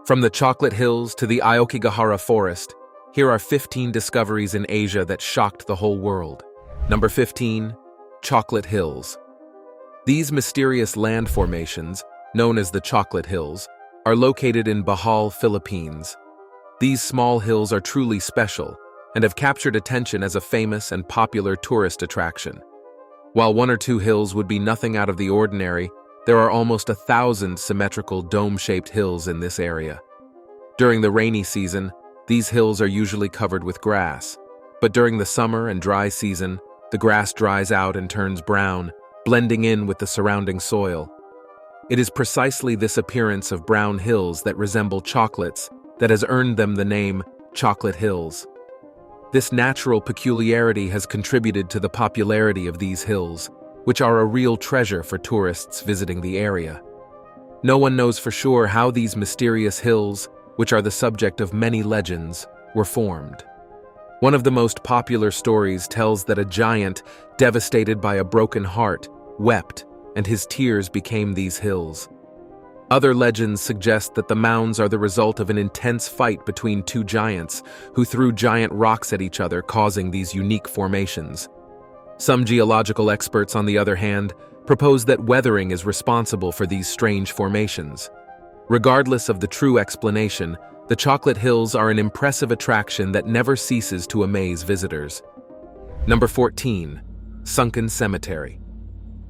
From the Chocolate Hills to the Aokigahara Forest, here are 15 discoveries in Asia that shocked the whole world. Number 15. Chocolate Hills. These mysterious land formations, known as the Chocolate Hills, are located in Bohol, Philippines. These small hills are truly special and have captured attention as a famous and popular tourist attraction. While one or two hills would be nothing out of the ordinary, there are almost 1,000 symmetrical dome-shaped hills in this area. During the rainy season, these hills are usually covered with grass, but during the summer and dry season, the grass dries out and turns brown, blending in with the surrounding soil. It is precisely this appearance of brown hills that resemble chocolates that has earned them the name Chocolate Hills. This natural peculiarity has contributed to the popularity of these hills, which are a real treasure for tourists visiting the area. No one knows for sure how these mysterious hills, which are the subject of many legends, were formed. One of the most popular stories tells that a giant, devastated by a broken heart, wept, and his tears became these hills. Other legends suggest that the mounds are the result of an intense fight between two giants who threw giant rocks at each other, causing these unique formations. Some geological experts, on the other hand, propose that weathering is responsible for these strange formations. Regardless of the true explanation, the Chocolate Hills are an impressive attraction that never ceases to amaze visitors. Number 14. Sunken Cemetery.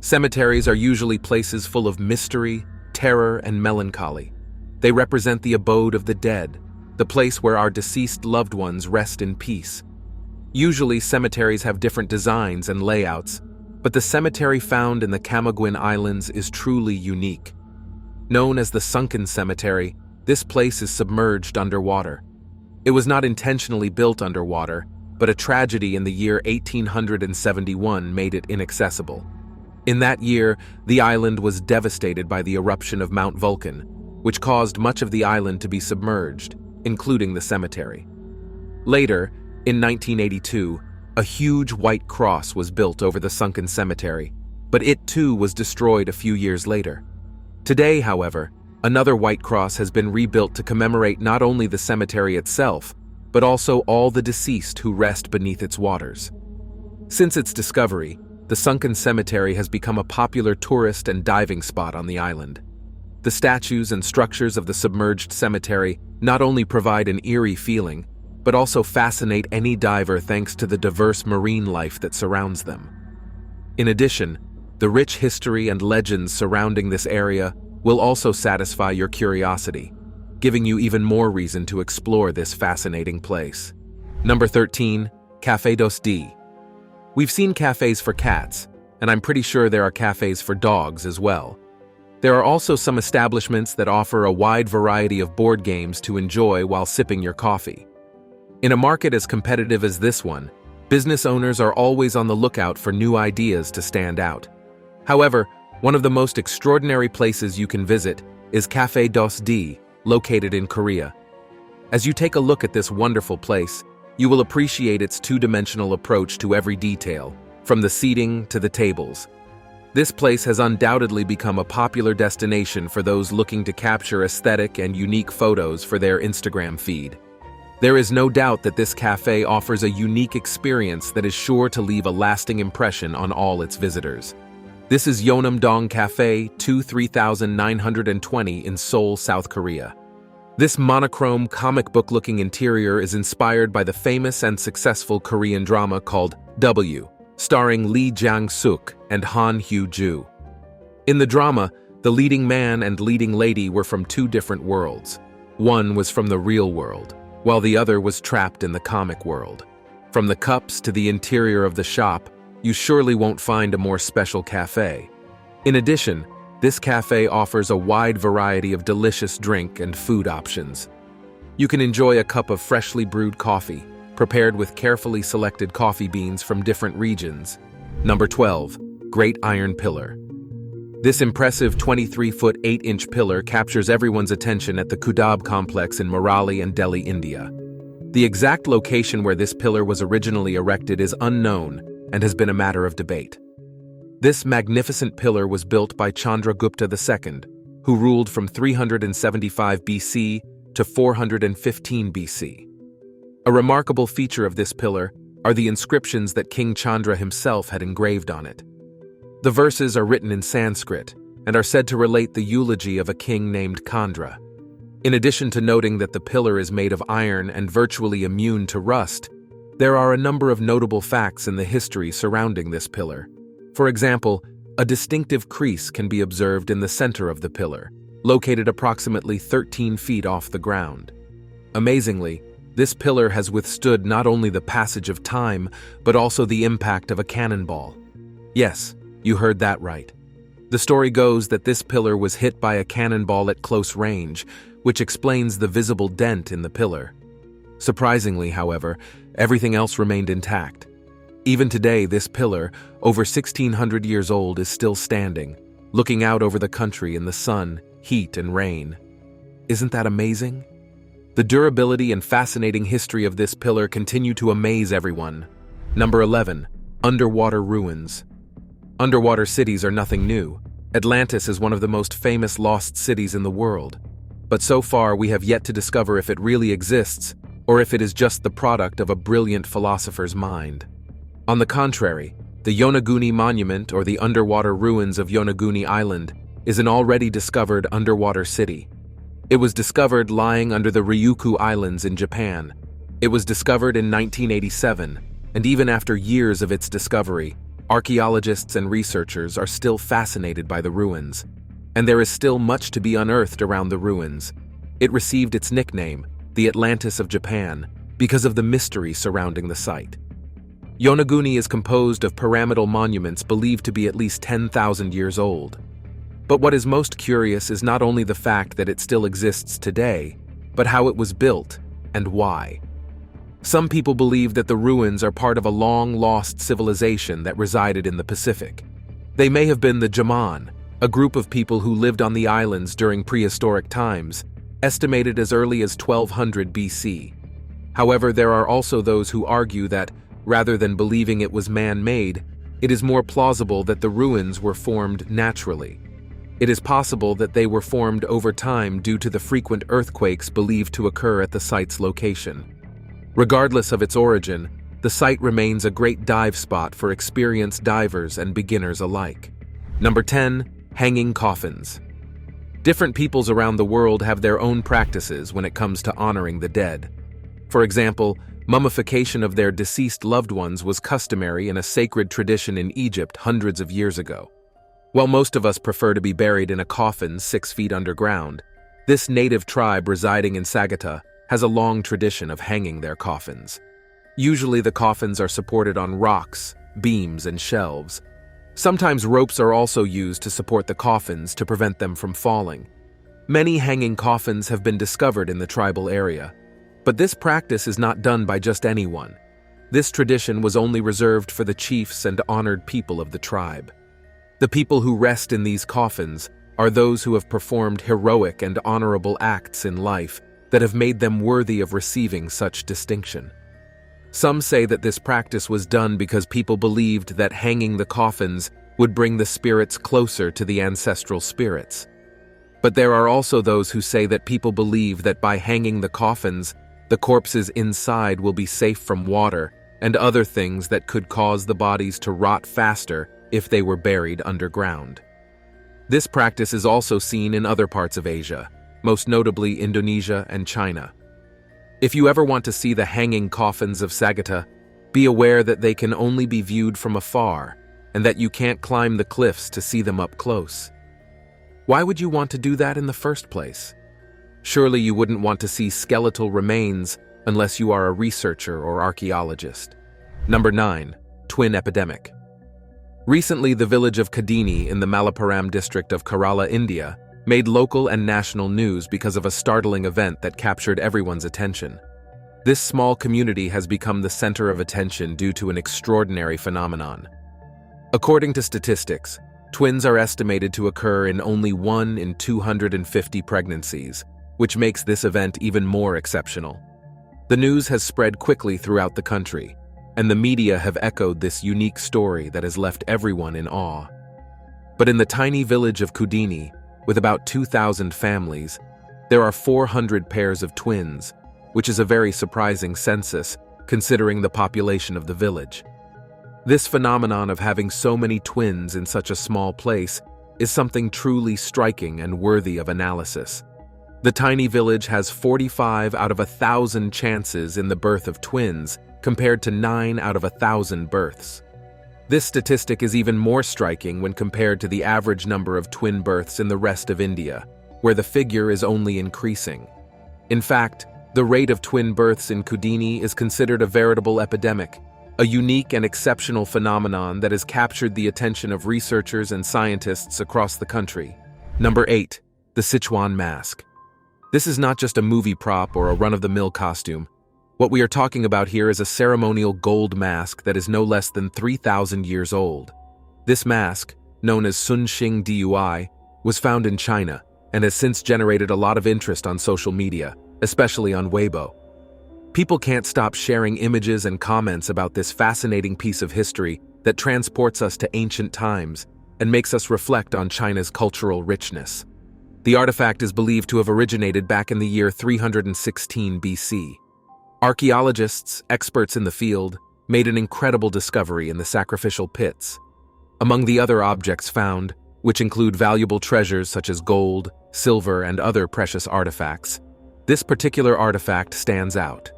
Cemeteries are usually places full of mystery, terror, and melancholy. They represent the abode of the dead, the place where our deceased loved ones rest in peace. Usually, cemeteries have different designs and layouts, but the cemetery found in the Camiguin Islands is truly unique. Known as the Sunken Cemetery, this place is submerged underwater. It was not intentionally built underwater, but a tragedy in the year 1871 made it inaccessible. In that year, the island was devastated by the eruption of Mount Vulcan, which caused much of the island to be submerged, including the cemetery. Later, in 1982, a huge white cross was built over the sunken cemetery, but it too was destroyed a few years later. Today, however, another white cross has been rebuilt to commemorate not only the cemetery itself, but also all the deceased who rest beneath its waters. Since its discovery, the sunken cemetery has become a popular tourist and diving spot on the island. The statues and structures of the submerged cemetery not only provide an eerie feeling, but also fascinate any diver thanks to the diverse marine life that surrounds them. In addition, the rich history and legends surrounding this area will also satisfy your curiosity, giving you even more reason to explore this fascinating place. Number 13. Café dos D. We've seen cafes for cats, and I'm pretty sure there are cafes for dogs as well. There are also some establishments that offer a wide variety of board games to enjoy while sipping your coffee. In a market as competitive as this one, business owners are always on the lookout for new ideas to stand out. However, one of the most extraordinary places you can visit is Café dos D, located in Korea. As you take a look at this wonderful place, you will appreciate its two-dimensional approach to every detail, from the seating to the tables. This place has undoubtedly become a popular destination for those looking to capture aesthetic and unique photos for their Instagram feed. There is no doubt that this cafe offers a unique experience that is sure to leave a lasting impression on all its visitors. This is Yeonam-dong Cafe 23920 in Seoul, South Korea. This monochrome comic book-looking interior is inspired by the famous and successful Korean drama called W, starring Lee Jang-suk and Han Hyo-joo. In the drama, the leading man and leading lady were from two different worlds. One was from the real world, while the other was trapped in the comic world. From the cups to the interior of the shop, you surely won't find a more special cafe. In addition, this cafe offers a wide variety of delicious drink and food options. You can enjoy a cup of freshly brewed coffee, prepared with carefully selected coffee beans from different regions. Number 12. Great Iron Pillar. This impressive 23-foot 8-inch pillar captures everyone's attention at the Kudab complex in Morali and Delhi, India. The exact location where this pillar was originally erected is unknown and has been a matter of debate. This magnificent pillar was built by Chandragupta II, who ruled from 375 BC to 415 BC. A remarkable feature of this pillar are the inscriptions that King Chandra himself had engraved on it. The verses are written in Sanskrit and are said to relate the eulogy of a king named Chandra. In addition to noting that the pillar is made of iron and virtually immune to rust, there are a number of notable facts in the history surrounding this pillar. For example, a distinctive crease can be observed in the center of the pillar, located approximately 13 feet off the ground. Amazingly, this pillar has withstood not only the passage of time, but also the impact of a cannonball. Yes, you heard that right. The story goes that this pillar was hit by a cannonball at close range, which explains the visible dent in the pillar. Surprisingly, however, everything else remained intact. Even today, this pillar, over 1,600 years old, is still standing, looking out over the country in the sun, heat, and rain. Isn't that amazing? The durability and fascinating history of this pillar continue to amaze everyone. Number 11. Underwater ruins. Underwater cities are nothing new. Atlantis is one of the most famous lost cities in the world. But so far, we have yet to discover if it really exists, or if it is just the product of a brilliant philosopher's mind. On the contrary, the Yonaguni Monument, or the underwater ruins of Yonaguni Island, is an already discovered underwater city. It was discovered lying under the Ryukyu Islands in Japan. It was discovered in 1987, and even after years of its discovery, archaeologists and researchers are still fascinated by the ruins. And there is still much to be unearthed around the ruins. It received its nickname, the Atlantis of Japan, because of the mystery surrounding the site. Yonaguni is composed of pyramidal monuments believed to be at least 10,000 years old. But what is most curious is not only the fact that it still exists today, but how it was built and why. Some people believe that the ruins are part of a long-lost civilization that resided in the Pacific. They may have been the Jaman, a group of people who lived on the islands during prehistoric times, estimated as early as 1200 BC. However, there are also those who argue that, rather than believing it was man-made, it is more plausible that the ruins were formed naturally. It is possible that they were formed over time due to the frequent earthquakes believed to occur at the site's location. Regardless of its origin, the site remains a great dive spot for experienced divers and beginners alike. Number 10. Hanging coffins. Different peoples around the world have their own practices when it comes to honoring the dead. For example, mummification of their deceased loved ones was customary in a sacred tradition in Egypt hundreds of years ago. While most of us prefer to be buried in a coffin 6 feet underground, this native tribe residing in Sagata has a long tradition of hanging their coffins. Usually the coffins are supported on rocks, beams, and shelves. Sometimes ropes are also used to support the coffins to prevent them from falling. Many hanging coffins have been discovered in the tribal area, but this practice is not done by just anyone. This tradition was only reserved for the chiefs and honored people of the tribe. The people who rest in these coffins are those who have performed heroic and honorable acts in life that have made them worthy of receiving such distinction. Some say that this practice was done because people believed that hanging the coffins would bring the spirits closer to the ancestral spirits. But there are also those who say that people believe that by hanging the coffins, the corpses inside will be safe from water and other things that could cause the bodies to rot faster if they were buried underground. This practice is also seen in other parts of Asia, most notably Indonesia and China. If you ever want to see the hanging coffins of Sagata, be aware that they can only be viewed from afar and that you can't climb the cliffs to see them up close. Why would you want to do that in the first place? Surely you wouldn't want to see skeletal remains unless you are a researcher or archaeologist. Number 9. Twin epidemic. Recently, the village of Kadini in the Malappuram district of Kerala, India, made local and national news because of a startling event that captured everyone's attention. This small community has become the center of attention due to an extraordinary phenomenon. According to statistics, twins are estimated to occur in only 1 in 250 pregnancies, which makes this event even more exceptional. The news has spread quickly throughout the country, and the media have echoed this unique story that has left everyone in awe. But in the tiny village of Kudini, with about 2,000 families, There are 400 pairs of twins, which is a very surprising census considering the population of the village. This phenomenon of having so many twins in such a small place is something truly striking and worthy of analysis. The tiny village has 45 out of 1,000 chances in the birth of twins, compared to 9 out of 1,000 births. This statistic is even more striking when compared to the average number of twin births in the rest of India, where the figure is only increasing. In fact, the rate of twin births in Kudini is considered a veritable epidemic, a unique and exceptional phenomenon that has captured the attention of researchers and scientists across the country. Number 8. The Sichuan Mask. This is not just a movie prop or a run-of-the-mill costume. What we are talking about here is a ceremonial gold mask that is no less than 3,000 years old. This mask, known as Sunxing Dui, was found in China and has since generated a lot of interest on social media, especially on Weibo. People can't stop sharing images and comments about this fascinating piece of history that transports us to ancient times and makes us reflect on China's cultural richness. The artifact is believed to have originated back in the year 316 BC. Archaeologists, experts in the field, made an incredible discovery in the sacrificial pits. Among the other objects found, which include valuable treasures such as gold, silver, and other precious artifacts, this particular artifact stands out.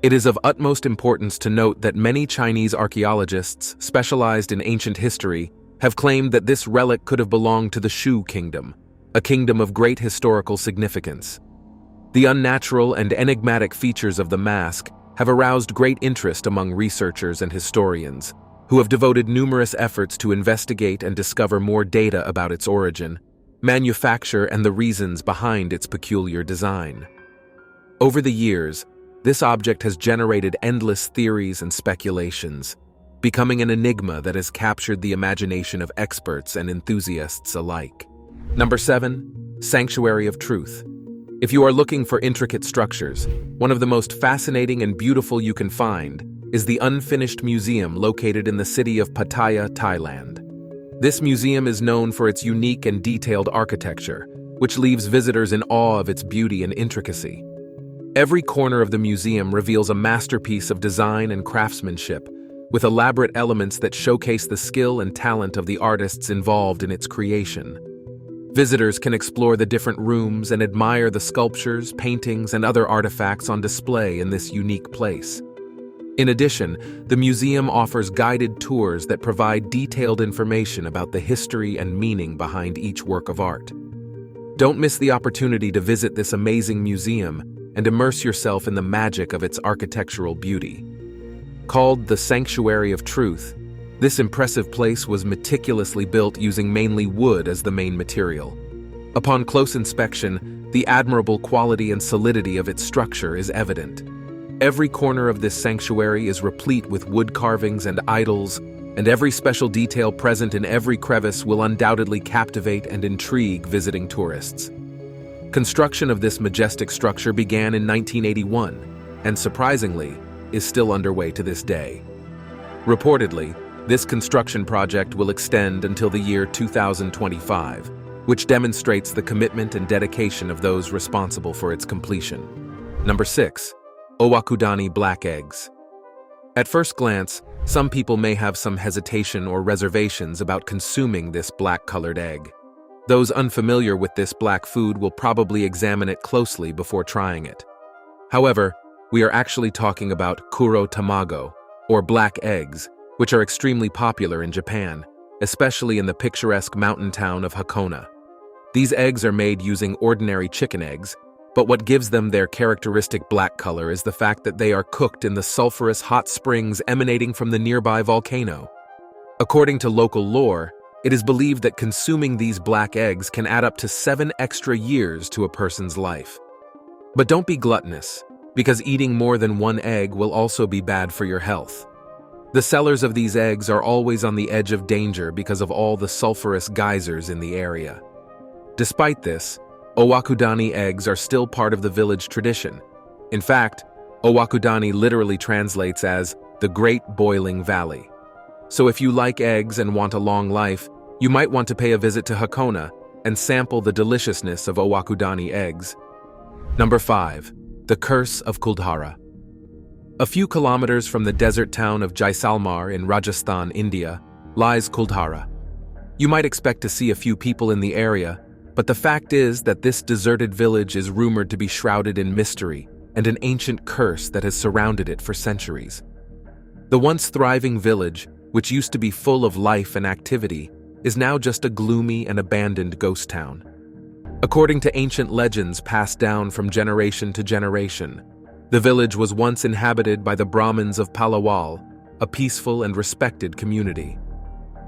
It is of utmost importance to note that many Chinese archaeologists specialized in ancient history have claimed that this relic could have belonged to the Shu kingdom, a kingdom of great historical significance. The unnatural and enigmatic features of the mask have aroused great interest among researchers and historians, who have devoted numerous efforts to investigate and discover more data about its origin, manufacture, and the reasons behind its peculiar design. Over the years, this object has generated endless theories and speculations, becoming an enigma that has captured the imagination of experts and enthusiasts alike. Number 7. Sanctuary of Truth. If you are looking for intricate structures, one of the most fascinating and beautiful you can find is the unfinished museum located in the city of Pattaya, Thailand. This museum is known for its unique and detailed architecture, which leaves visitors in awe of its beauty and intricacy. Every corner of the museum reveals a masterpiece of design and craftsmanship, with elaborate elements that showcase the skill and talent of the artists involved in its creation. Visitors can explore the different rooms and admire the sculptures, paintings, and other artifacts on display in this unique place. In addition, the museum offers guided tours that provide detailed information about the history and meaning behind each work of art. Don't miss the opportunity to visit this amazing museum and immerse yourself in the magic of its architectural beauty. Called the Sanctuary of Truth, this impressive place was meticulously built using mainly wood as the main material. Upon close inspection, the admirable quality and solidity of its structure is evident. Every corner of this sanctuary is replete with wood carvings and idols, and every special detail present in every crevice will undoubtedly captivate and intrigue visiting tourists. Construction of this majestic structure began in 1981, and surprisingly, is still underway to this day. Reportedly, this construction project will extend until the year 2025, which demonstrates the commitment and dedication of those responsible for its completion. Number 6. Owakudani black eggs. At first glance, some people may have some hesitation or reservations about consuming this black-colored egg. Those unfamiliar with this black food will probably examine it closely before trying it. However, we are actually talking about kuro tamago, or black eggs, which are extremely popular in Japan, especially in the picturesque mountain town of Hakone. These eggs are made using ordinary chicken eggs, but what gives them their characteristic black color is the fact that they are cooked in the sulfurous hot springs emanating from the nearby volcano. According to local lore, it is believed that consuming these black eggs can add up to 7 extra years to a person's life. But don't be gluttonous, because eating more than one egg will also be bad for your health. The sellers of these eggs are always on the edge of danger because of all the sulfurous geysers in the area. Despite this, Owakudani eggs are still part of the village tradition. In fact, Owakudani literally translates as the Great Boiling Valley. So if you like eggs and want a long life, you might want to pay a visit to Hakone and sample the deliciousness of Owakudani eggs, Number 5. The Curse of Kuldhara. A few kilometers from the desert town of Jaisalmer in Rajasthan, India, lies Kuldhara. You might expect to see a few people in the area, but the fact is that this deserted village is rumored to be shrouded in mystery and an ancient curse that has surrounded it for centuries. The once thriving village, which used to be full of life and activity, is now just a gloomy and abandoned ghost town. According to ancient legends passed down from generation to generation, the village was once inhabited by the Brahmins of Palawal, a peaceful and respected community.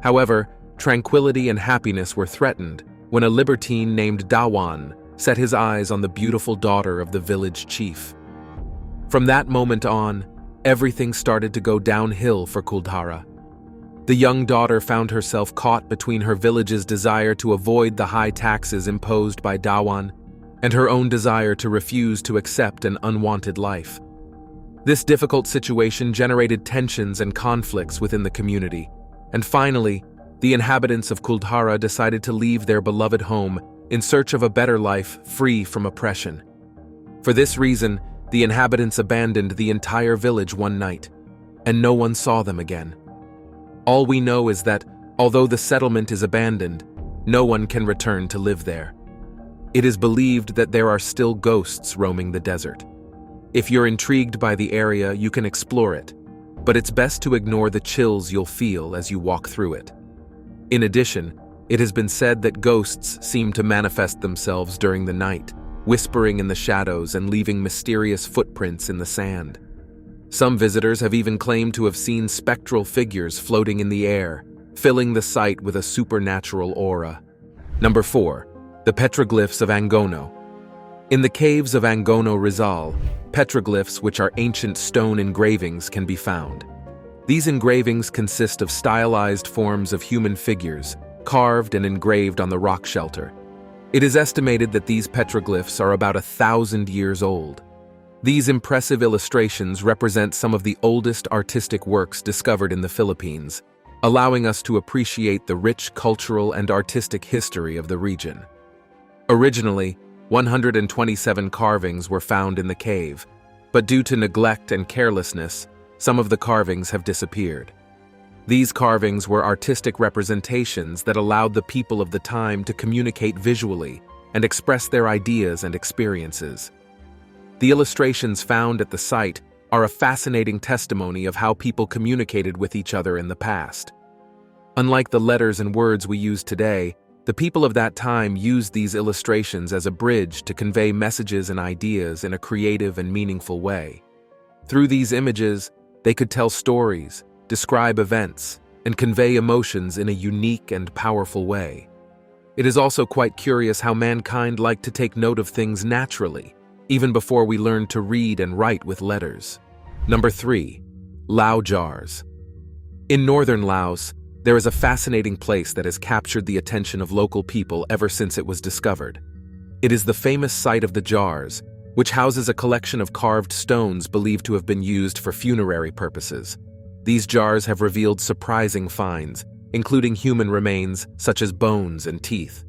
However, tranquility and happiness were threatened when a libertine named Dawan set his eyes on the beautiful daughter of the village chief. From that moment on, everything started to go downhill for Kuldhara. The young daughter found herself caught between her village's desire to avoid the high taxes imposed by Dawan and her own desire to refuse to accept an unwanted life. This difficult situation generated tensions and conflicts within the community, and finally, the inhabitants of Kuldhara decided to leave their beloved home in search of a better life free from oppression. For this reason, the inhabitants abandoned the entire village one night, and no one saw them again. All we know is that, although the settlement is abandoned, no one can return to live there. It is believed that there are still ghosts roaming the desert. If you're intrigued by the area, you can explore it, but it's best to ignore the chills you'll feel as you walk through it. In addition, it has been said that ghosts seem to manifest themselves during the night, whispering in the shadows and leaving mysterious footprints in the sand. Some visitors have even claimed to have seen spectral figures floating in the air, filling the site with a supernatural aura. Number 4. The Petroglyphs of Angono. In the caves of Angono, Rizal, petroglyphs, which are ancient stone engravings, can be found. These engravings consist of stylized forms of human figures, carved and engraved on the rock shelter. It is estimated that these petroglyphs are about 1,000 years old. These impressive illustrations represent some of the oldest artistic works discovered in the Philippines, allowing us to appreciate the rich cultural and artistic history of the region. Originally, 127 carvings were found in the cave, but due to neglect and carelessness, some of the carvings have disappeared. These carvings were artistic representations that allowed the people of the time to communicate visually and express their ideas and experiences. The illustrations found at the site are a fascinating testimony of how people communicated with each other in the past. Unlike the letters and words we use today, the people of that time used these illustrations as a bridge to convey messages and ideas in a creative and meaningful way. Through these images, they could tell stories, describe events, and convey emotions in a unique and powerful way. It is also quite curious how mankind liked to take note of things naturally, even before we learned to read and write with letters. Number 3. Lao jars. In northern Laos, there is a fascinating place that has captured the attention of local people ever since it was discovered. It is the famous site of the jars, which houses a collection of carved stones believed to have been used for funerary purposes. These jars have revealed surprising finds, including human remains such as bones and teeth.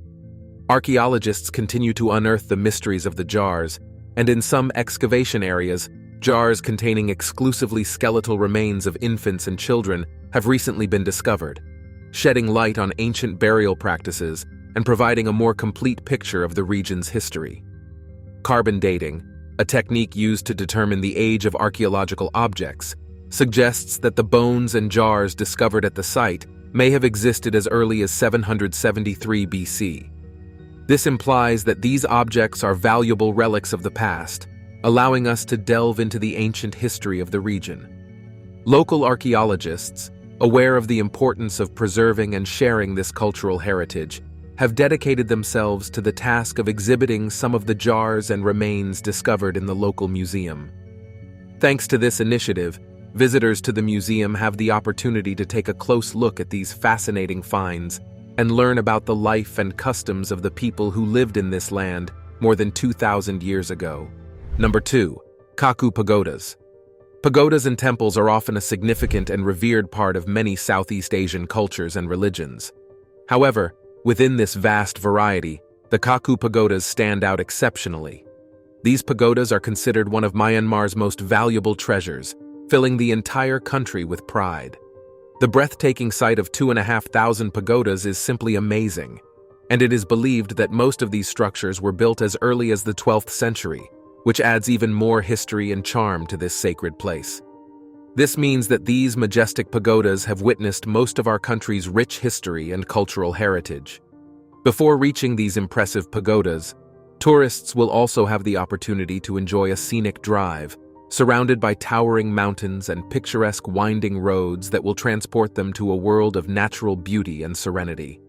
Archaeologists continue to unearth the mysteries of the jars, and in some excavation areas, jars containing exclusively skeletal remains of infants and children have recently been discovered, shedding light on ancient burial practices and providing a more complete picture of the region's history. Carbon dating, a technique used to determine the age of archaeological objects, suggests that the bones and jars discovered at the site may have existed as early as 773 BC. This implies that these objects are valuable relics of the past, allowing us to delve into the ancient history of the region. Local archaeologists, aware of the importance of preserving and sharing this cultural heritage, have dedicated themselves to the task of exhibiting some of the jars and remains discovered in the local museum. Thanks to this initiative, visitors to the museum have the opportunity to take a close look at these fascinating finds and learn about the life and customs of the people who lived in this land more than 2,000 years ago. Number 2. Kaku pagodas. Pagodas and temples are often a significant and revered part of many Southeast Asian cultures and religions. However, within this vast variety, the Kaku pagodas stand out exceptionally. These pagodas are considered one of Myanmar's most valuable treasures, filling the entire country with pride. The breathtaking sight of 2,500 pagodas is simply amazing, and it is believed that most of these structures were built as early as the 12th century, which adds even more history and charm to this sacred place. This means that these majestic pagodas have witnessed most of our country's rich history and cultural heritage. Before reaching these impressive pagodas, tourists will also have the opportunity to enjoy a scenic drive, surrounded by towering mountains and picturesque winding roads that will transport them to a world of natural beauty and serenity.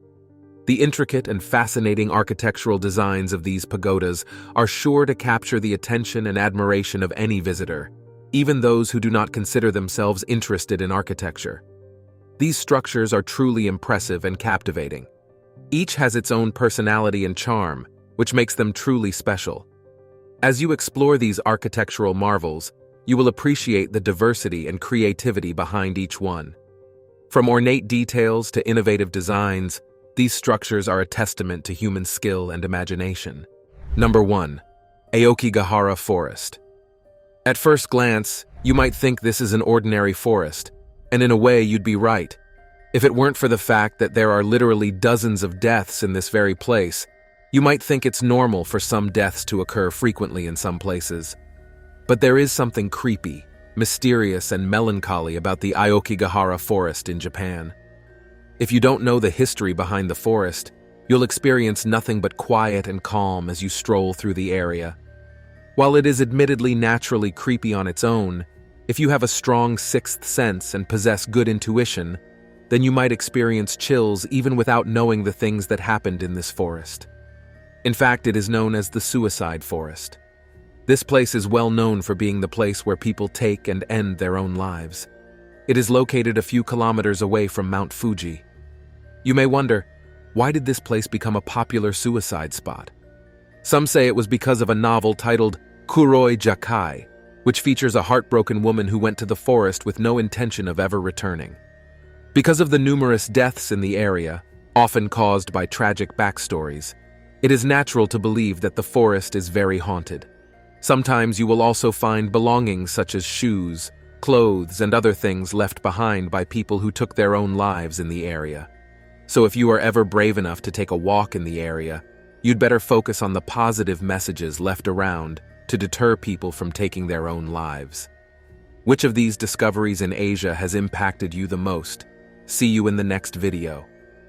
The intricate and fascinating architectural designs of these pagodas are sure to capture the attention and admiration of any visitor, even those who do not consider themselves interested in architecture. These structures are truly impressive and captivating. Each has its own personality and charm, which makes them truly special. As you explore these architectural marvels, you will appreciate the diversity and creativity behind each one. From ornate details to innovative designs, these structures are a testament to human skill and imagination. Number 1. Aokigahara Forest. At first glance, you might think this is an ordinary forest, and in a way you'd be right. If it weren't for the fact that there are literally dozens of deaths in this very place, you might think it's normal for some deaths to occur frequently in some places. But there is something creepy, mysterious, and melancholy about the Aokigahara Forest in Japan. If you don't know the history behind the forest, you'll experience nothing but quiet and calm as you stroll through the area. While it is admittedly naturally creepy on its own, if you have a strong sixth sense and possess good intuition, then you might experience chills even without knowing the things that happened in this forest. In fact, it is known as the Suicide Forest. This place is well known for being the place where people take and end their own lives. It is located a few kilometers away from Mount Fuji. You may wonder, why did this place become a popular suicide spot? Some say it was because of a novel titled Kuroi Jakai, which features a heartbroken woman who went to the forest with no intention of ever returning. Because of the numerous deaths in the area, often caused by tragic backstories, it is natural to believe that the forest is very haunted. Sometimes you will also find belongings such as shoes, clothes, and other things left behind by people who took their own lives in the area. So if you are ever brave enough to take a walk in the area, you'd better focus on the positive messages left around to deter people from taking their own lives. Which of these discoveries in Asia has impacted you the most? See you in the next video.